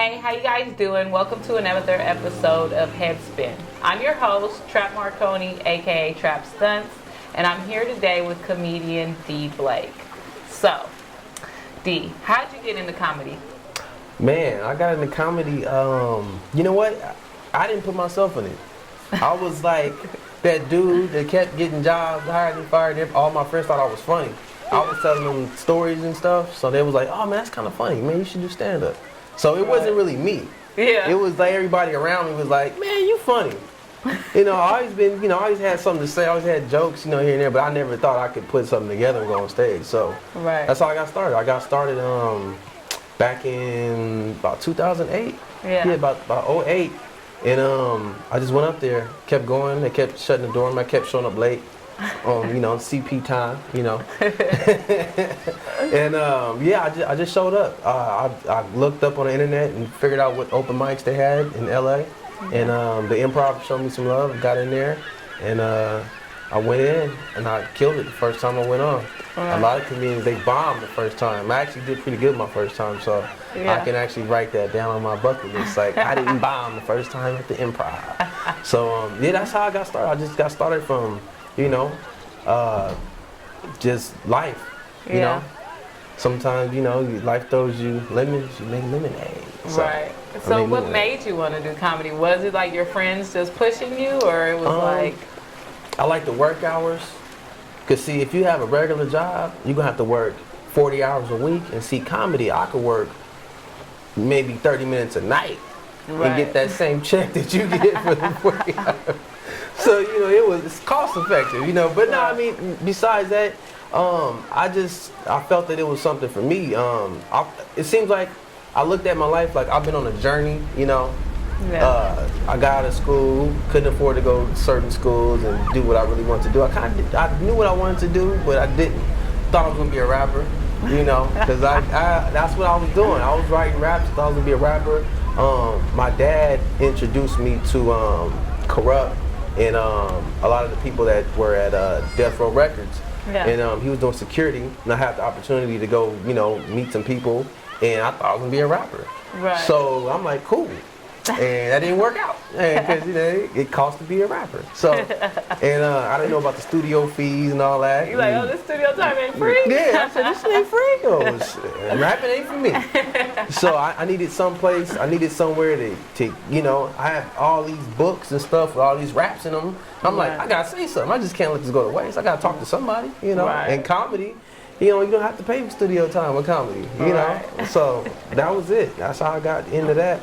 Hey, how you guys doing? Welcome to another episode of Headspin. I'm your host, Trap Marconi, aka Trap Stunts, and I'm here today with comedian D. Blake. So, D, how'd you get into comedy? Man, I got into comedy, you know what? I didn't put myself in it. I was like that dude that kept getting jobs, hired and fired. All my friends thought I was funny. I was telling them stories and stuff, so they was like, oh man, that's kind of funny. Man, you should do stand-up. So it wasn't really me. Yeah. It was like everybody around me was like, man, you funny. I always been, I always had something to say. I always had jokes, here and there, but I never thought I could put something together and go on stage. So that's how I got started. I got started back in about 2008. Yeah, about 08. And I just went up there, kept going. They kept shutting the door. I kept showing up late on, CP time, And I just showed up. I looked up on the internet and figured out what open mics they had in LA. And the Improv showed me some love, got in there, and I went in and I killed it the first time I went on. A lot of comedians, they bombed the first time. I actually did pretty good my first time, so I can actually write that down on my bucket list. Like, I didn't bomb the first time at the Improv. So, that's how I got started. I just got started from, just life, you know. Sometimes, life throws you lemons, you make lemonade. So, right. So what made you want to do comedy? Was it like your friends just pushing you, or it was like... I like the work hours. Because see, if you have a regular job, you're going to have to work 40 hours a week. And see, comedy, I could work maybe 30 minutes a night and get that same check that you get for the 40 hours. So, it's cost effective, But no, I mean, besides that, I felt that it was something for me. It seems like I looked at my life like I've been on a journey, I got out of school, couldn't afford to go to certain schools and do what I really wanted to do. I knew what I wanted to do, but I didn't. Thought I was gonna be a rapper, because that's what I was doing. I was writing raps, thought I was gonna be a rapper. My dad introduced me to Corrupt and a lot of the people that were at Death Row Records. Yeah. And he was doing security, and I had the opportunity to go, meet some people, and I thought I was gonna be a rapper. Right. So I'm like, cool. And that didn't work out because it costs to be a rapper. So, and I didn't know about the studio fees and all that. You like, this studio time ain't free? Yeah, I said, this ain't free. Oh, shit. Rapping ain't for me. So I needed someplace. I needed somewhere to I have all these books and stuff with all these raps in them. I'm like, I gotta say something. I just can't let this go to waste. I gotta talk to somebody, And comedy, you don't have to pay for studio time with comedy, So that was it. That's how I got into that.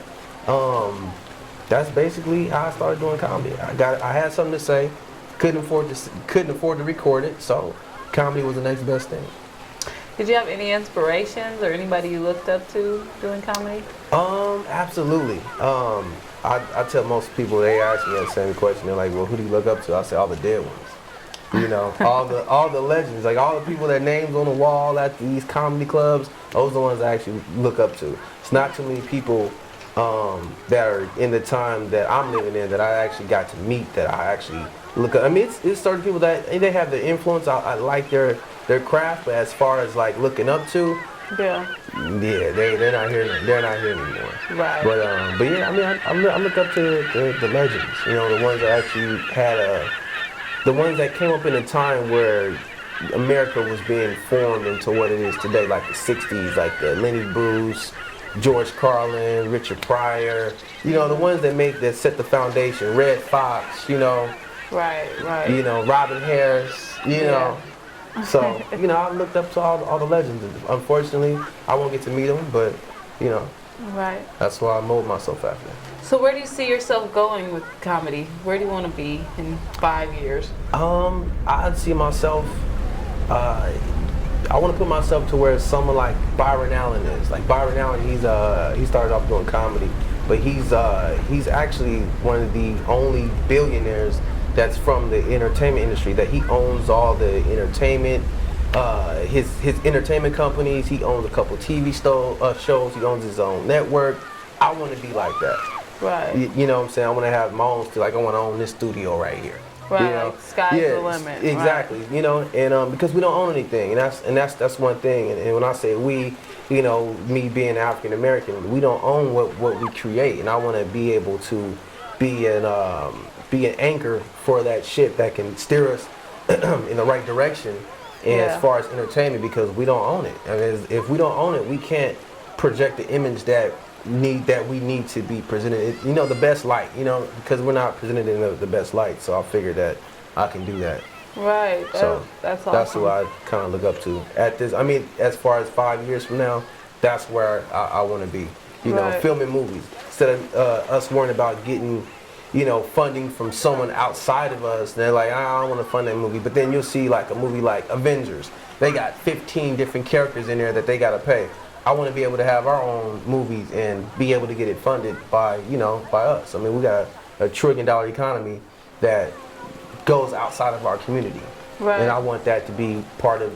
That's basically how I started doing comedy. I had something to say, couldn't afford to record it, so comedy was the next best thing. Did you have any inspirations or anybody you looked up to doing comedy? Absolutely. I tell most people, they ask me that same question. They're like, well, who do you look up to? I say all the dead ones. all the legends, like all the people that names on the wall at these comedy clubs, those are the ones I actually look up to. It's not too many people that are in the time that I'm living in that I actually got to meet, that I actually look up. I mean, it's certain people that they have the influence. I like their craft, but as far as like looking up to, they're not here. They're not here anymore. Right. But yeah, I mean, I look up to the legends. The ones that actually had the ones that came up in a time where America was being formed into what it is today, like the '60s, like the Lenny Bruce, George Carlin, Richard Pryor, the ones that set the foundation. Red Fox, Right. Robin Harris, So, I looked up to all the legends. Unfortunately, I won't get to meet them, but, Right. That's why I mold myself after. So where do you see yourself going with comedy? Where do you want to be in 5 years? I'd see myself, I want to put myself to where someone like Byron Allen is. Like Byron Allen, he started off doing comedy, but he's actually one of the only billionaires that's from the entertainment industry. That he owns all the entertainment, his entertainment companies. He owns a couple TV shows. He owns his own network. I want to be like that. Right. You know what I'm saying? I want to have my own. Like I want to own this studio right here. Right, You know? like sky's the limit. Exactly. Right. You know, and because we don't own anything, and that's one thing. And when I say we, you know, me being African American, we don't own what we create, and I want to be able to be an anchor for that ship that can steer us in the right direction. And as far as entertainment, because we don't own it. I mean, if we don't own it, we can't project the image that we need to be presented. You know, the best light. You know, because we're not presented in the best light. So I figured that I can do that. Right. So that's awesome. That's who I kind of look up to at this. I mean, as far as 5 years from now, that's where I want to be. You know, filming movies instead of us worrying about getting, you know, funding from someone outside of us. They're like, I don't want to fund that movie. But then you'll see like a movie like Avengers. They got 15 different characters in there that they got to pay. I want to be able to have our own movies and be able to get it funded by, you know, by us. I mean, we got a $1 trillion economy that goes outside of our community. Right. And I want that to be part of,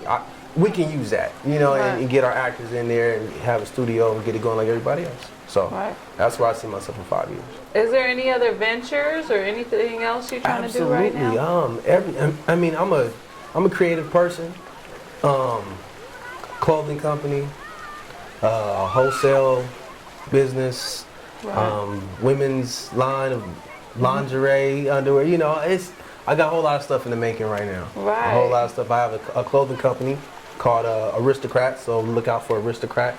we can use that, you know, and get our actors in there and have a studio and get it going like everybody else. So that's where I see myself in 5 years. Is there any other ventures or anything else you're trying to do right now? I mean, I'm a creative person. Clothing company, wholesale business, women's line of lingerie, underwear. You know, I got a whole lot of stuff in the making right now. Right. A whole lot of stuff. I have a clothing company called Aristocrat, so look out for Aristocrat.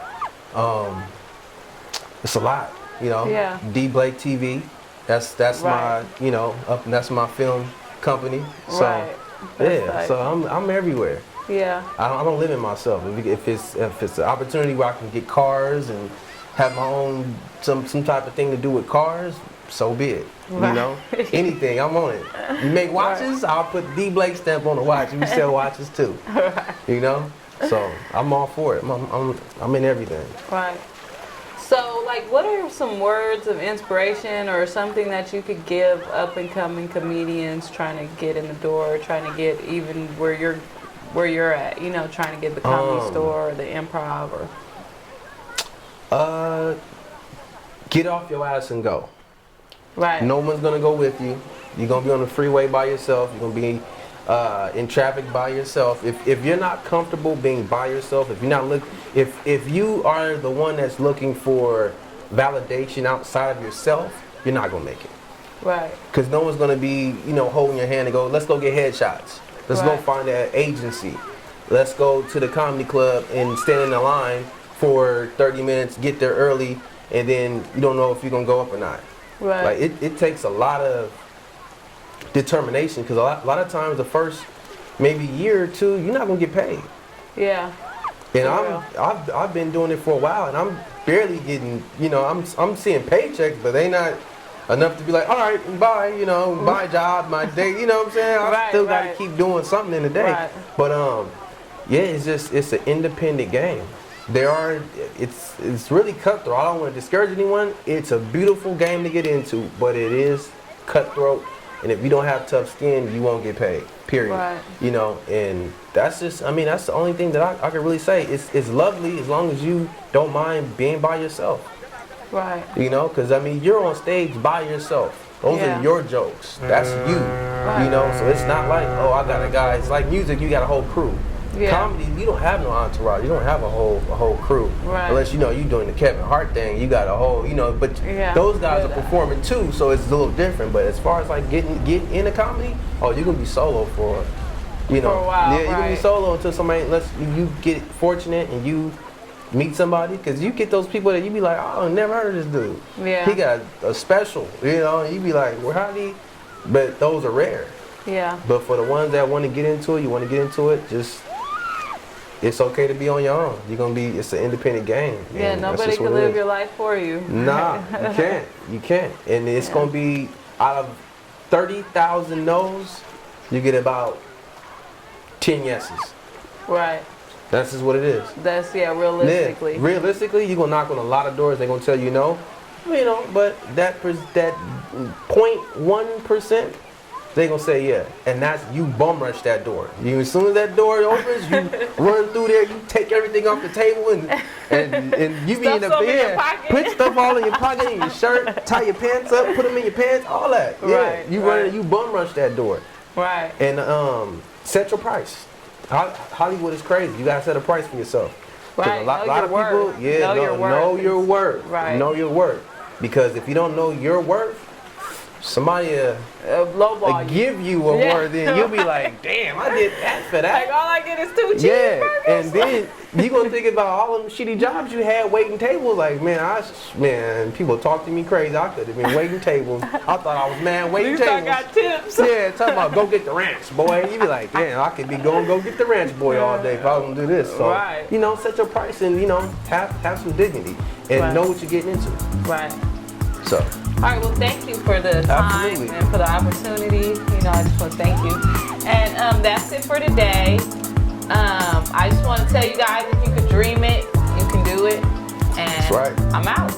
It's a lot, you know. Yeah. D Blake TV. That's my, you know, that's my film company. So so I'm everywhere. Yeah. I don't limit myself. If it's an opportunity where I can get cars and have my own some type of thing to do with cars, so be it. Right. You know, anything, I'm on it. You make watches, I'll put D Blake stamp on the watch. We sell watches too. Right. You know, so I'm all for it. I'm in everything. Right. So, like, what are some words of inspiration or something that you could give up and coming comedians trying to get in the door, trying to get even where you're at, you know, trying to get the Comedy Store or the Improv or? Get off your ass and go. Right. No one's gonna go with you. You're gonna be on the freeway by yourself. You're gonna be in traffic by yourself. If you're not comfortable being by yourself, if you are the one that's looking for validation outside of yourself, you're not gonna make it. Right. Because no one's gonna be, you know, holding your hand and go, let's go get headshots. Let's go find an agency. Let's go to the comedy club and stand in the line for 30 minutes, get there early, and then you don't know if you're gonna go up or not. Right. Like it takes a lot of determination, because a lot of times the first maybe year or two, you're not gonna get paid. Yeah. And I've been doing it for a while, and I'm barely getting, you know, I'm seeing paychecks, but they not enough to be like, all right, bye, you know, bye job, my day, you know what I'm saying? I still got to keep doing something in the day. Right. But yeah, it's an independent game. It's really cutthroat. I don't want to discourage anyone. It's a beautiful game to get into, but it is cutthroat. And if you don't have tough skin, you won't get paid. Period. Right. You know, and that's just, I mean, that's the only thing that I can really say. It's lovely as long as you don't mind being by yourself. Right. You know, because I mean, you're on stage by yourself. Those are your jokes. That's you. Right. You know, so it's not like, oh, I got a guy. It's like music, you got a whole crew. Yeah. Comedy, you don't have no entourage. You don't have a whole crew. Right. Unless, you know, you're doing the Kevin Hart thing. You got a whole, you know, but those guys are performing too, so it's a little different. But as far as like getting into comedy, oh, you're going to be solo for, you know. For a while, you're going to be solo until somebody, you get fortunate and you meet somebody, because you get those people that you be like, oh, I never heard of this dude. Yeah. He got a special, you know, and you be like, well, how did he? But those are rare. Yeah. But for the ones that want to get into it, you want to get into it, just, it's okay to be on your own. It's an independent game. Yeah, nobody can live your life for you. Nah, you can't. You can't. And it's going to be, out of 30,000 no's, you get about 10 yeses. Right. That's just what it is. That's, realistically. Yeah. Realistically, you're going to knock on a lot of doors. They're going to tell you no. You know, but that 0.1%, they're going to say yeah. And that's, you bum rush that door. As soon as that door opens, you run through there, you take everything off the table, and you be in the bed. Put stuff all in your pocket, in your shirt, tie your pants up, put them in your pants, all that. Yeah. Right, you bum rush that door. Right. And set your price. Hollywood is crazy. You gotta set a price for yourself. 'Cause Right. a lot Know of your people, worth. yeah, Know your know worth. your worth. Right. Know your worth. Because if you don't know your worth, somebody Lowball you. give you a Yeah. word, then you'll be like, damn, I did that for that. Like all I get is 2 Yeah, cheeseburgers. and then you gonna think about all them shitty jobs you had waiting tables. Like, man, people talk to me crazy. I could have been waiting tables. I thought I was At waiting least I tables. got tips. Yeah, talking about go get the ranch, boy. You be like, damn, I could be going go get the ranch, boy, all day if I was gonna do this. So, Right. set your price and have some dignity and Right. know what you're getting into. Right. So, All right, well, thank you for the time Absolutely. and for the opportunity. I just want to thank you. And that's it for today. I just want to tell you guys, if you could dream it, you can do it. And That's right. I'm out.